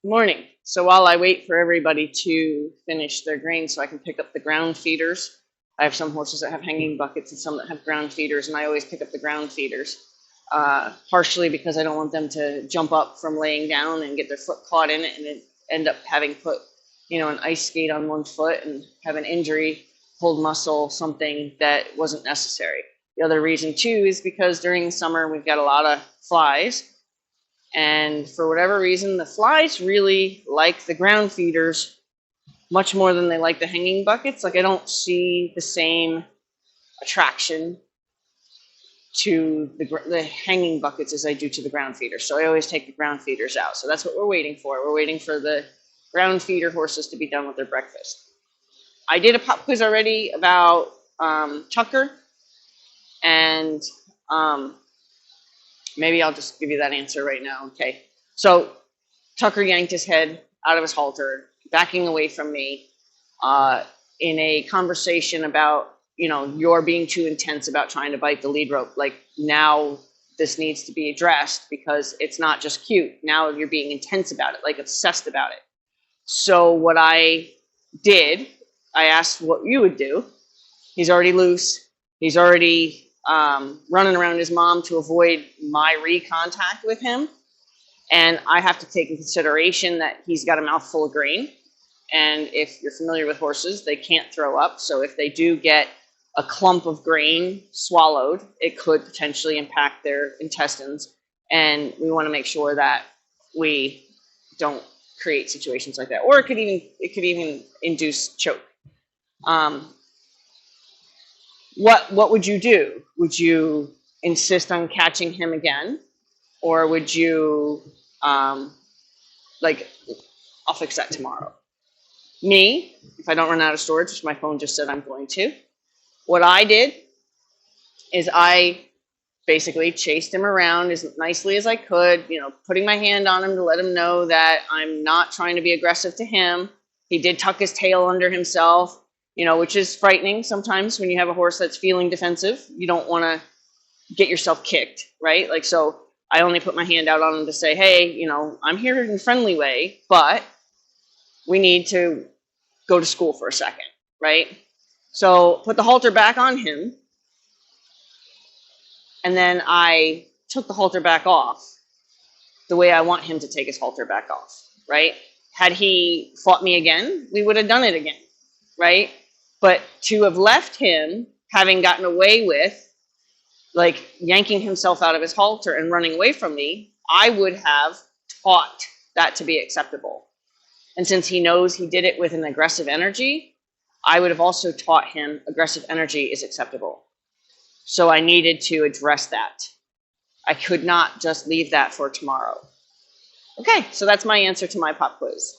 Morning. So while I wait for everybody to finish their grain so I can pick up the ground feeders, I have some horses that have hanging buckets and some that have ground feeders, and I always pick up the ground feeders, partially because I don't want them to jump up from laying down and get their foot caught in it and then end up having put, an ice skate on one foot and have an injury, pulled muscle, something that wasn't necessary. The other reason too is because during the summer we've got a lot of flies. And for whatever reason, the flies really like the ground feeders much more than they like the hanging buckets. Like I don't see the same attraction to the hanging buckets as I do to the ground feeders. So I always take the ground feeders out. So that's what we're waiting for. We're waiting for the ground feeder horses to be done with their breakfast. I did a pop quiz already about Tucker, and maybe I'll just give you that answer right now. Okay. So Tucker yanked his head out of his halter, backing away from me in a conversation about, you're being too intense about trying to bite the lead rope. Like now this needs to be addressed because it's not just cute. Now you're being intense about it, like obsessed about it. So what I did, I asked what you would do. He's already loose. He's already running around his mom to avoid my re-contact with him. And I have to take in consideration that he's got a mouthful of grain. And if you're familiar with horses, they can't throw up. So if they do get a clump of grain swallowed, it could potentially impact their intestines. And we want to make sure that we don't create situations like that. Or it could even induce choke. What would you do? Would you insist on catching him again? Or would you, I'll fix that tomorrow. Me, if I don't run out of storage, which my phone just said I'm going to, what I did is I basically chased him around as nicely as I could, putting my hand on him to let him know that I'm not trying to be aggressive to him. He did tuck his tail under himself, which is frightening sometimes when you have a horse that's feeling defensive. You don't want to get yourself kicked, right? So I only put my hand out on him to say, hey, I'm here in a friendly way, but we need to go to school for a second, right? So put the halter back on him, and then I took the halter back off the way I want him to take his halter back off, right? Had he fought me again, we would have done it again, right? But to have left him having gotten away with yanking himself out of his halter and running away from me, I would have taught that to be acceptable. And since he knows he did it with an aggressive energy, I would have also taught him aggressive energy is acceptable. So I needed to address that. I could not just leave that for tomorrow. Okay, so that's my answer to my pop quiz.